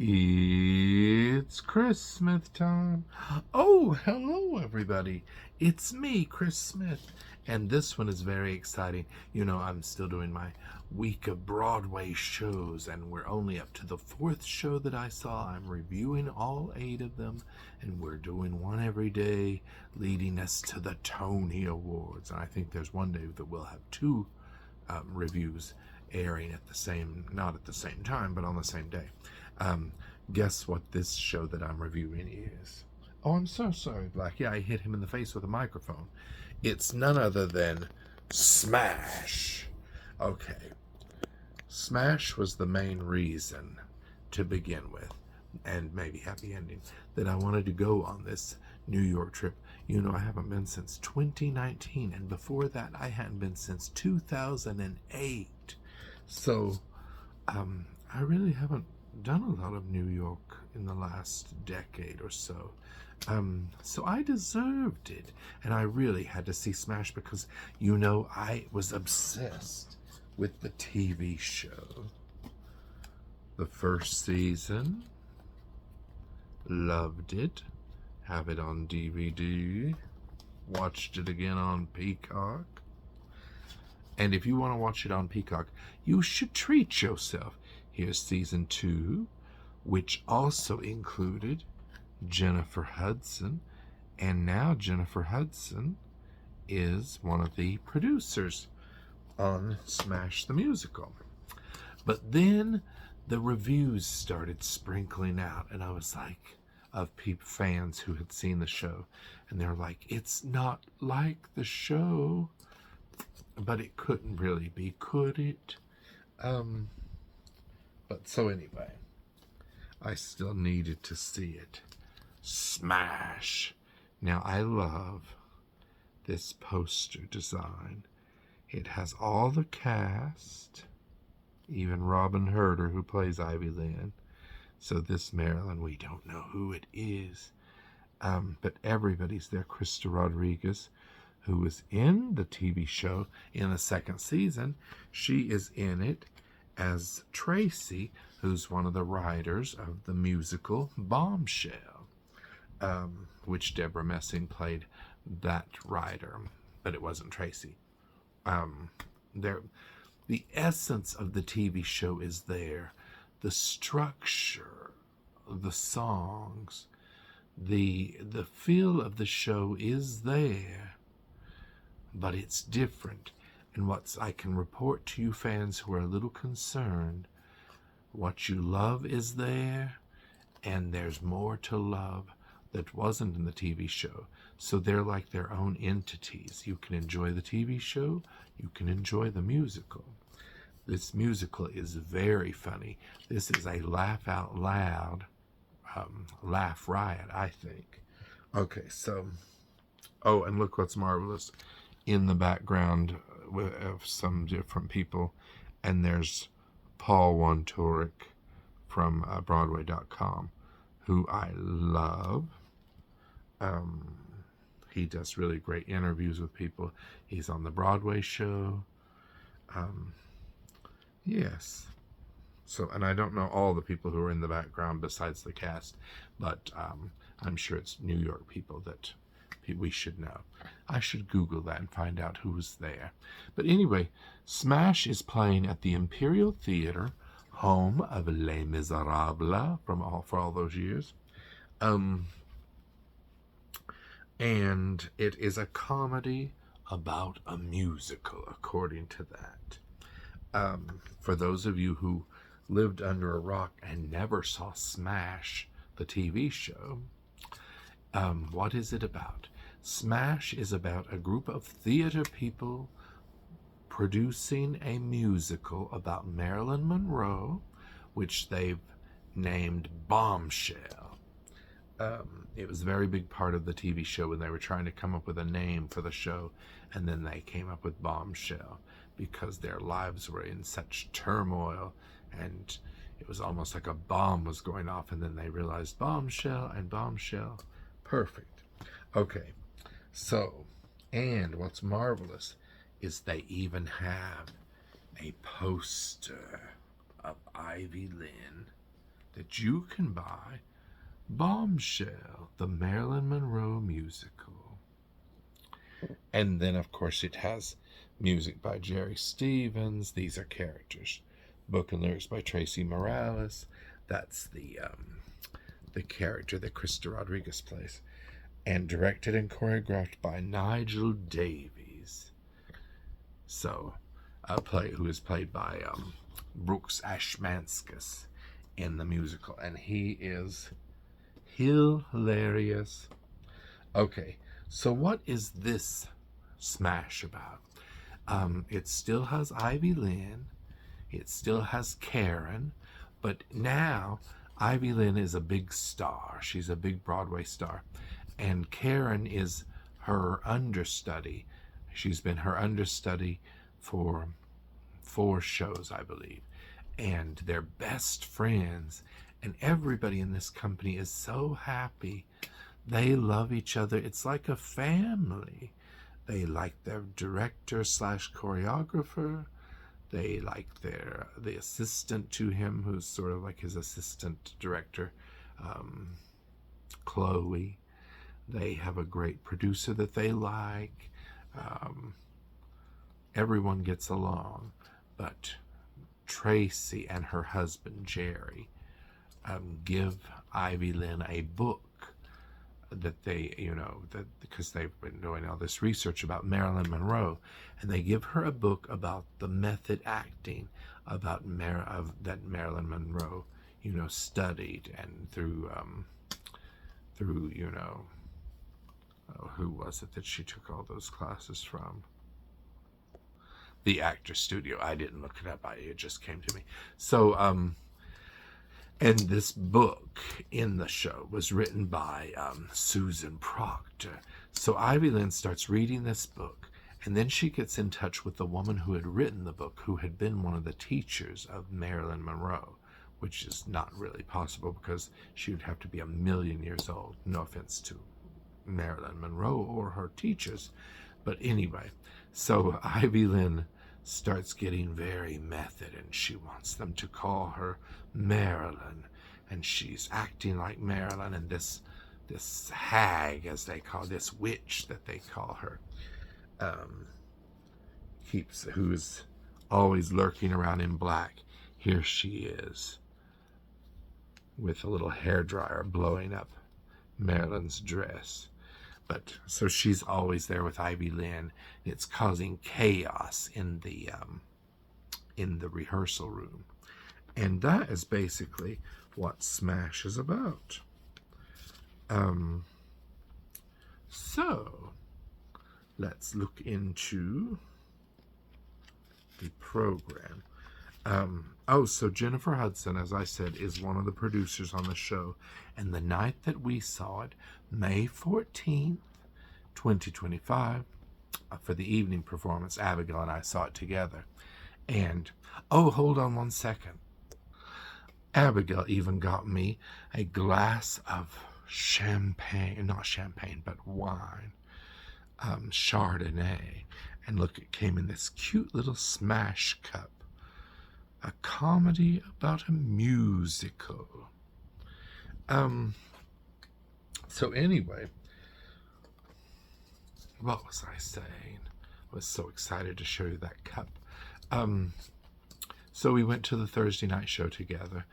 It's Chris Smith time. Oh, hello everybody. It's me, Chris Smith. And this one is very exciting. You know, I'm still doing my week of Broadway shows, and we're only up to the 4th show that I saw. I'm reviewing all 8 of them, and we're doing one every day, leading us to the Tony Awards. And I think there's one day that we'll have 2 reviews airing at the same, not at the same time, but on the same day. Guess what this show that I'm reviewing is? Oh, I'm so sorry, Black. Yeah, I hit him in the face with a microphone. It's none other than Smash. Okay. Smash was the main reason to begin with, and maybe happy ending, that I wanted to go on this New York trip. You know, I haven't been since 2019, and before that, I hadn't been since 2008. So, I really haven't done a lot of New York in the last decade or so. So I deserved it. And I really had to see Smash because, you know, I was obsessed with the TV show. The first season, loved it, have it on DVD, watched it again on Peacock. And if you want to watch it on Peacock, you should treat yourself. Here's season 2, which also included Jennifer Hudson. And now Jennifer Hudson is one of the producers on Smash the Musical. But then the reviews started sprinkling out, and I was like, of fans who had seen the show, and they're like, it's not like the show. But it couldn't really be, could it? But so anyway, I still needed to see it. Smash! Now I love this poster design. It has all the cast, even Robin Herder, who plays Ivy Lynn. So this Marilyn, we don't know who it is. But everybody's there. Krista Rodriguez, who was in the TV show in the 2nd season. She is in it as Tracy, who's one of the writers of the musical Bombshell, which Deborah Messing played that writer, but it wasn't Tracy. The essence of the TV show is there. The structure, the songs, the feel of the show is there. But it's different. And what I can report to you fans who are a little concerned, what you love is there, and there's more to love that wasn't in the TV show. So they're like their own entities. You can enjoy the TV show, you can enjoy the musical. This musical is very funny. This is a laugh out loud, laugh riot, I think. Okay, so, oh, and look what's marvelous. In the background of some different people, and there's Paul Wontorek from Broadway.com, who I love. He does really great interviews with people. He's on the Broadway show. Yes. So, and I don't know all the people who are in the background besides the cast, but I'm sure it's New York people that we should know. I should Google that and find out who was there. But anyway, Smash is playing at the Imperial Theatre, home of Les Miserables for all those years. And it is a comedy about a musical, according to that. For those of you who lived under a rock and never saw Smash, the TV show, what is it about? Smash is about a group of theater people producing a musical about Marilyn Monroe, which they've named Bombshell. It was a very big part of the TV show when they were trying to come up with a name for the show, and then they came up with Bombshell because their lives were in such turmoil, and it was almost like a bomb was going off, and then they realized Bombshell and Bombshell. Perfect. Okay. So, and what's marvelous is they even have a poster of Ivy Lynn that that you can buy Bombshell, the Marilyn Monroe musical. And then, of course, it has music by Jerry Stevens. These are characters. Book and lyrics by Tracy Morales. That's the character that Krista Rodriguez plays. And directed and choreographed by Nigel Davies. So, who is played by Brooks Ashmanskas in the musical. And he is hilarious. Okay, so what is this smash about? It still has Ivy Lynn. It still has Karen. But now, Ivy Lynn is a big star. She's a big Broadway star. And Karen is her understudy. She's been her understudy for 4 shows, I believe. And they're best friends. And everybody in this company is so happy. They love each other. It's like a family. They like their director / choreographer. They like the assistant to him, who's sort of like his assistant director, Chloe. They have a great producer that they like. Everyone gets along. But Tracy and her husband, Jerry, give Ivy Lynn a book that they, because they've been doing all this research about Marilyn Monroe, and they give her a book about the method acting about that Marilyn Monroe, studied, and through who was it that she took all those classes from? The Actor Studio. I didn't look it up. It just came to me. So, and this book in the show was written by Susan Proctor. So Ivy Lynn starts reading this book, and then she gets in touch with the woman who had written the book, who had been one of the teachers of Marilyn Monroe, which is not really possible because she would have to be 1,000,000 years old. No offense to Marilyn Monroe or her teachers. But anyway, so Ivy Lynn starts getting very method, and she wants them to call her Marilyn, and she's acting like Marilyn, and this hag, as they call this witch that they call her, who's always lurking around in black. Here she is with a little hairdryer blowing up Marilyn's dress. But so she's always there with Ivy Lynn. It's causing chaos in the rehearsal room, and that is basically what Smash is about. So let's look into the program. So Jennifer Hudson, as I said, is one of the producers on the show. And the night that we saw it, May 14th, 2025, for the evening performance, Abigail and I saw it together. And, hold on one second. Abigail even got me a glass of not champagne, but wine, Chardonnay. And look, it came in this cute little Smash cup. A comedy about a musical. So anyway, what was I saying? I was so excited to show you that cup. So we went to the Thursday night show together,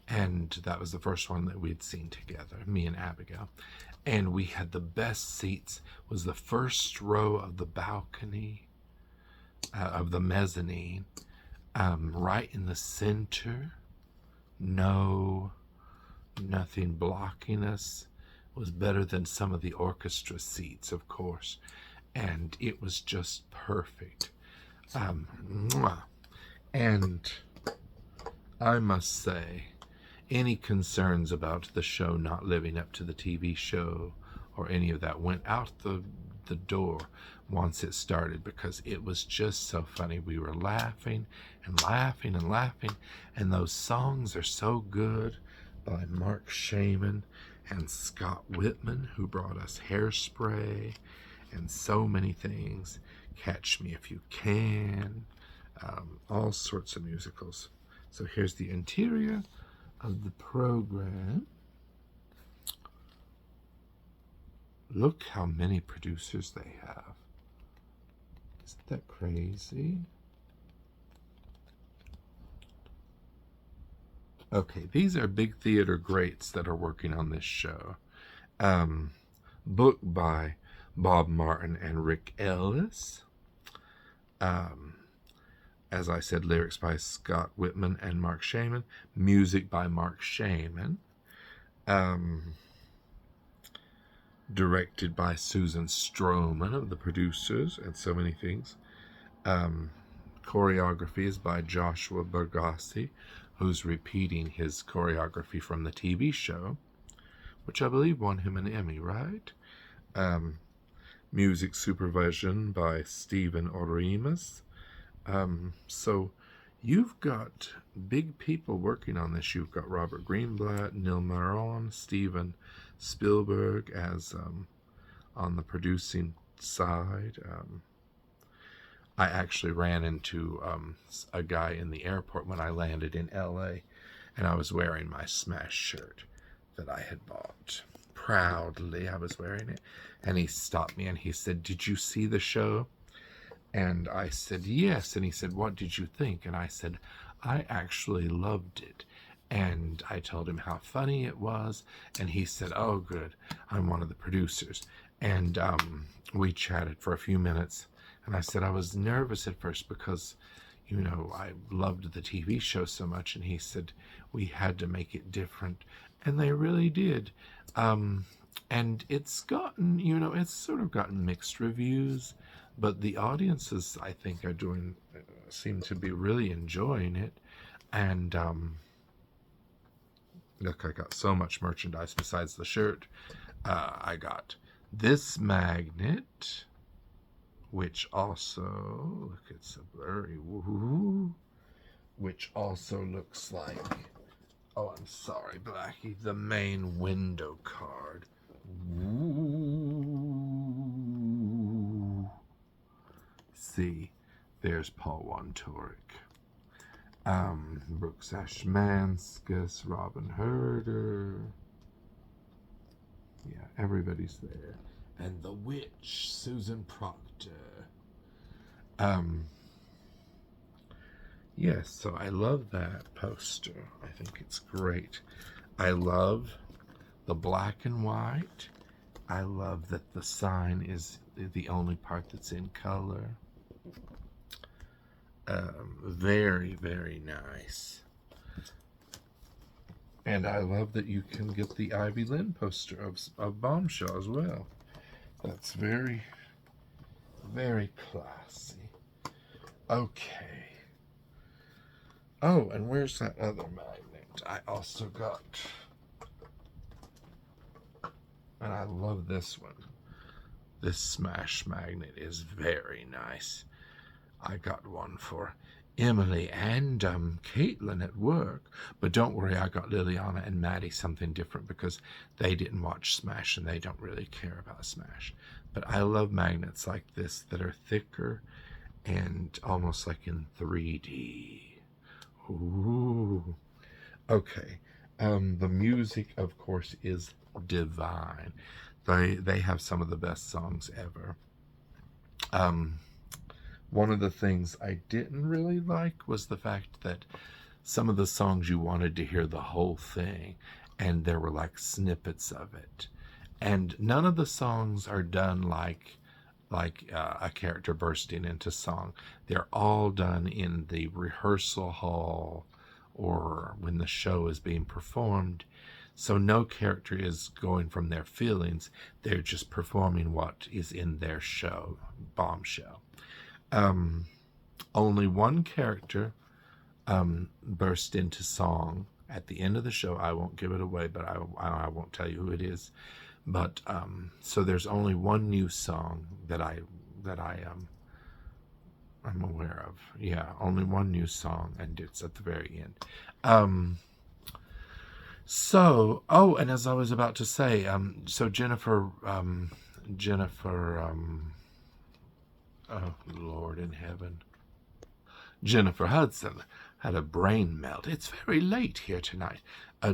and that was the first one that we'd seen together, me and Abigail. And we had the best seats. It was the first row of the balcony, of the mezzanine, right in the center. Nothing blocking us. It was better than some of the orchestra seats, of course. And it was just perfect. And I must say, any concerns about the show not living up to the TV show or any of that went out the door once it started, because it was just so funny. We were laughing and laughing and laughing, and those songs are so good, by Mark Shaman and Scott Whitman, who brought us Hairspray and so many things. Catch Me If You Can, all sorts of musicals. So here's the interior. of the program. Look how many producers they have. Isn't that crazy? Okay, these are big theater greats that are working on this show. Book by Bob Martin and Rick Ellis. As I said, lyrics by Scott Whitman and Mark Shaman. Music by Mark Shaman. Directed by Susan Stroman of the producers and so many things. Choreography is by Joshua Bergasse, who's repeating his choreography from the TV show, which I believe won him an Emmy, right? Music supervision by Stephen Orimas. So you've got big people working on this. You've got Robert Greenblatt, Neil Maron, Steven Spielberg as on the producing side. I actually ran into a guy in the airport when I landed in LA, and I was wearing my Smash shirt that I had bought. Proudly, I was wearing it, and he stopped me and he said, "Did you see the show?" And I said, "Yes." And he said, "What did you think?" And I said, "I actually loved it." And I told him how funny it was, and he said, "Oh, good, I'm one of the producers." And we chatted for a few minutes, and I said I was nervous at first because, you know, I loved the TV show so much, and he said we had to make it different, and they really did. And it's gotten, you know, it's sort of gotten mixed reviews, but the audiences, I think, seem to be really enjoying it. And look, I got so much merchandise besides the shirt. I got this magnet, which also, look, it's a blurry, woohoo, which also looks like, oh, I'm sorry, Blackie, the main window card. Ooh. See, there's Paul Wontorek. Brooks Ashmanskas, Robin Herder. Yeah, everybody's there. And the witch, Susan Proctor. Yes, so I love that poster. I think it's great. I love the black and white. I love that the sign is the only part that's in color. Very, very nice. And I love that you can get the Ivy Lynn poster of Bombshell as well. That's very, very classy. Okay. Oh, and where's that other magnet? I also got, and I love this one. This Smash magnet is very nice. I got one for Emily and Caitlin at work. But don't worry, I got Liliana and Maddie something different because they didn't watch Smash and they don't really care about Smash. But I love magnets like this that are thicker and almost like in 3D. Ooh. Okay. The music, of course, is divine. They have some of the best songs ever. One of the things I didn't really like was the fact that some of the songs you wanted to hear the whole thing, and there were like snippets of it. And none of the songs are done like a character bursting into song. They're all done in the rehearsal hall or when the show is being performed. So no character is going from their feelings. They're just performing what is in their show, Bombshell. Only one character burst into song at the end of the show. I won't give it away, but I won't tell you who it is. But so there's only one new song that I'm aware of. Yeah, only one new song, and it's at the very end. So, oh, and as I was about to say, so Jennifer, oh Lord in heaven, Jennifer Hudson had a brain melt. It's very late here tonight.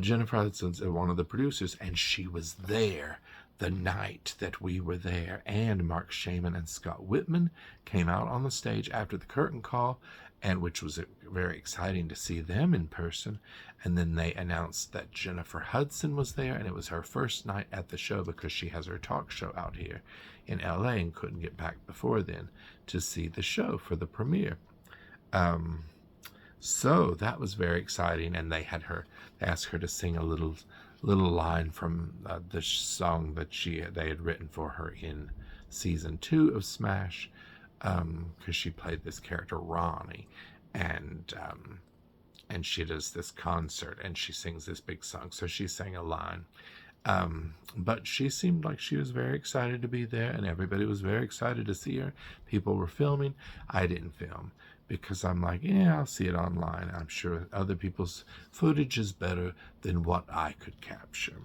Jennifer Hudson's one of the producers, and she was there the night that we were there. And Mark Shaman and Scott Whitman came out on the stage after the curtain call, and which was very exciting to see them in person. And then they announced that Jennifer Hudson was there, and it was her first night at the show because she has her talk show out here in LA and couldn't get back before then to see the show for the premiere. So that was very exciting, and they asked her to sing a little line from the song that they had written for her in season 2 of Smash, because she played this character Ronnie, and she does this concert and she sings this big song. So she sang a line, but she seemed like she was very excited to be there, and everybody was very excited to see her. People were filming. I didn't film because I'm like, yeah, I'll see it online. I'm sure other people's footage is better than what I could capture.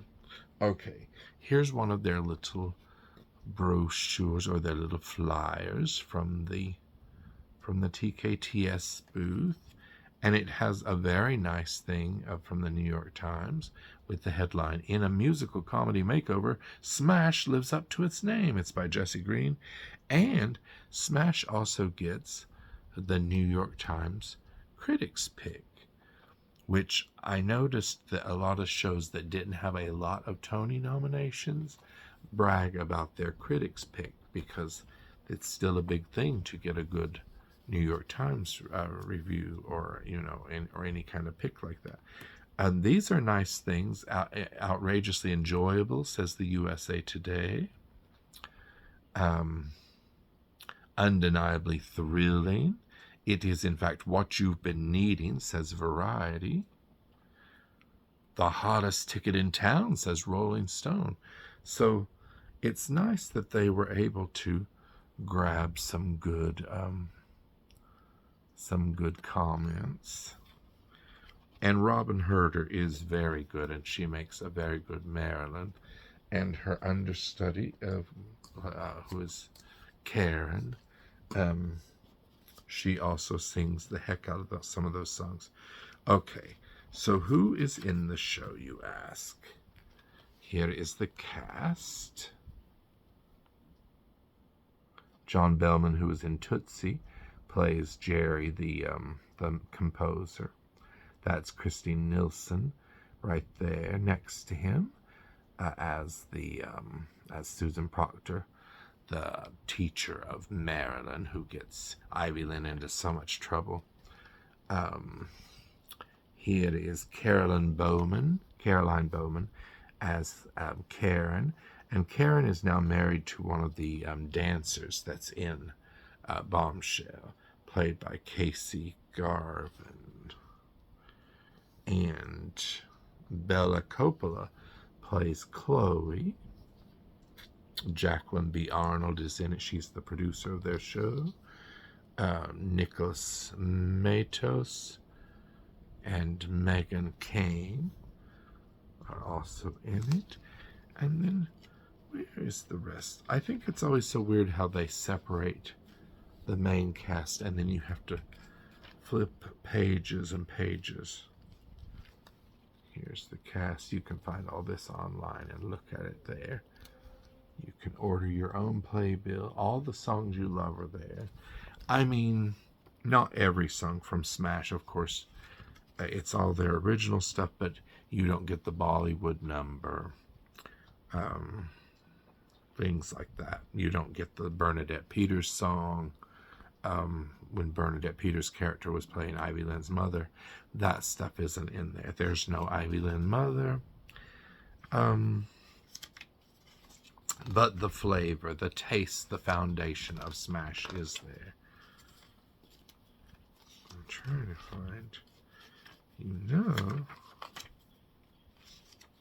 Okay, here's one of their little brochures, or their little flyers from the TKTS booth, and it has a very nice thing from the New York Times with the headline, "In a Musical Comedy Makeover, Smash Lives Up to Its Name." It's by Jesse Green, and Smash also gets the New York Times Critics Pick, which I noticed that a lot of shows that didn't have a lot of Tony nominations brag about their Critics Pick, because it's still a big thing to get a good New York Times review, or or any kind of pick like that. And these are nice things. Outrageously enjoyable, says the USA Today. Undeniably thrilling. It is, in fact, what you've been needing, says Variety. The hottest ticket in town, says Rolling Stone. So it's nice that they were able to grab some good comments. And Robin Herder is very good, and she makes a very good Marilyn. And her understudy, who is Karen, she also sings the heck out of some of those songs. Okay, so who is in the show, you ask? Here is the cast. John Bellman, who is in Tootsie, plays Jerry, the composer. That's Christine Nilsson right there next to him, as Susan Proctor, the teacher of Marilyn, who gets Ivy Lynn into so much trouble. Here is Caroline Bowman as Karen, and Karen is now married to one of the dancers that's in Bombshell, played by Casey Garvin. And Bella Coppola plays Chloe. Jacqueline B. Arnold is in it. She's the producer of their show. Nicholas Matos and Megan Kane are also in it. And then, where is the rest? I think it's always so weird how they separate the main cast, and then you have to flip pages and pages. Here's the cast. You can find all this online and look at it there. You can order your own playbill. All the songs you love are there. I mean, not every song from Smash, of course. It's all their original stuff, but you don't get the Bollywood number. Things like that. You don't get the Bernadette Peters song. When Bernadette Peters' character was playing Ivy Lynn's mother, that stuff isn't in there. There's no Ivy Lynn mother. But the flavor, the taste, the foundation of Smash is there. I'm trying to find,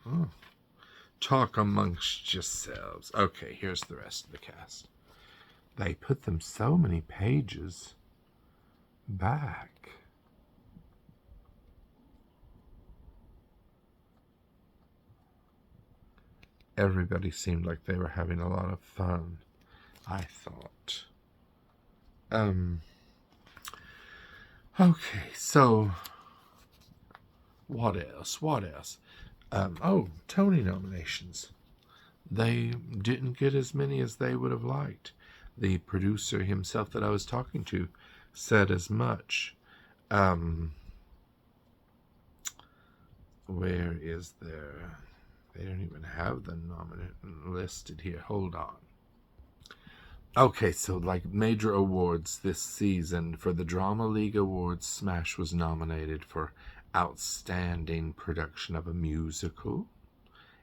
Oh. Talk amongst yourselves. Okay, here's the rest of the cast. They put them so many pages back. Everybody seemed like they were having a lot of fun, I thought. Okay, so What else? What else? Oh, Tony nominations. They didn't get as many as they would have liked. The producer himself that I was talking to said as much. Where is there? They don't even have the nominate listed here. Hold on. Okay, so like major awards this season for the Drama League Awards, Smash was nominated for Outstanding Production of a Musical.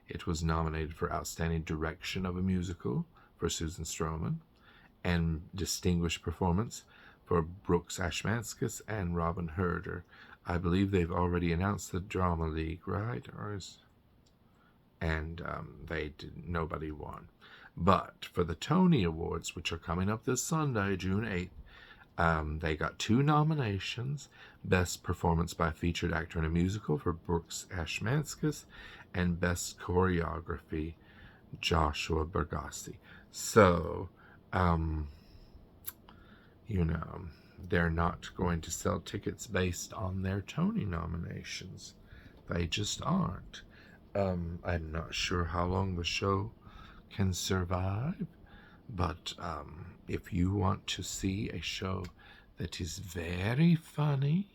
It was nominated for Outstanding Direction of a Musical for Susan Stroman, and Distinguished Performance for Brooks Ashmanskas and Robin Herder. I believe they've already announced the Drama League, right? Nobody won. But for the Tony Awards, which are coming up this Sunday, June 8th, they got 2 nominations: Best Performance by a Featured Actor in a Musical for Brooks Ashmanskas, and Best Choreography, Joshua Bergasse. So, they're not going to sell tickets based on their Tony nominations. They just aren't. I'm not sure how long the show can survive, but if you want to see a show that is very funny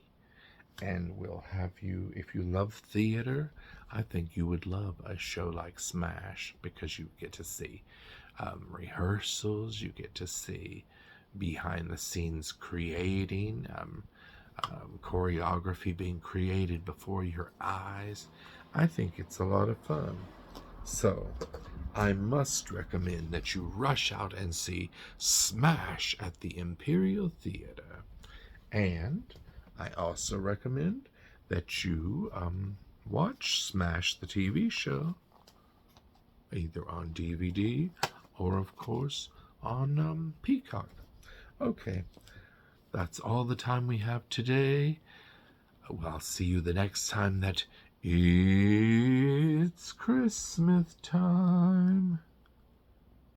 and will have you, if you love theater, I think you would love a show like Smash, because you get to see rehearsals, you get to see behind the scenes creating, choreography being created before your eyes. I think it's a lot of fun. So, I must recommend that you rush out and see Smash at the Imperial Theatre. And I also recommend that you watch Smash the TV show, either on DVD or, of course, on Peacock. Okay, that's all the time we have today. Well, I'll see you the next time that it's Christmas time.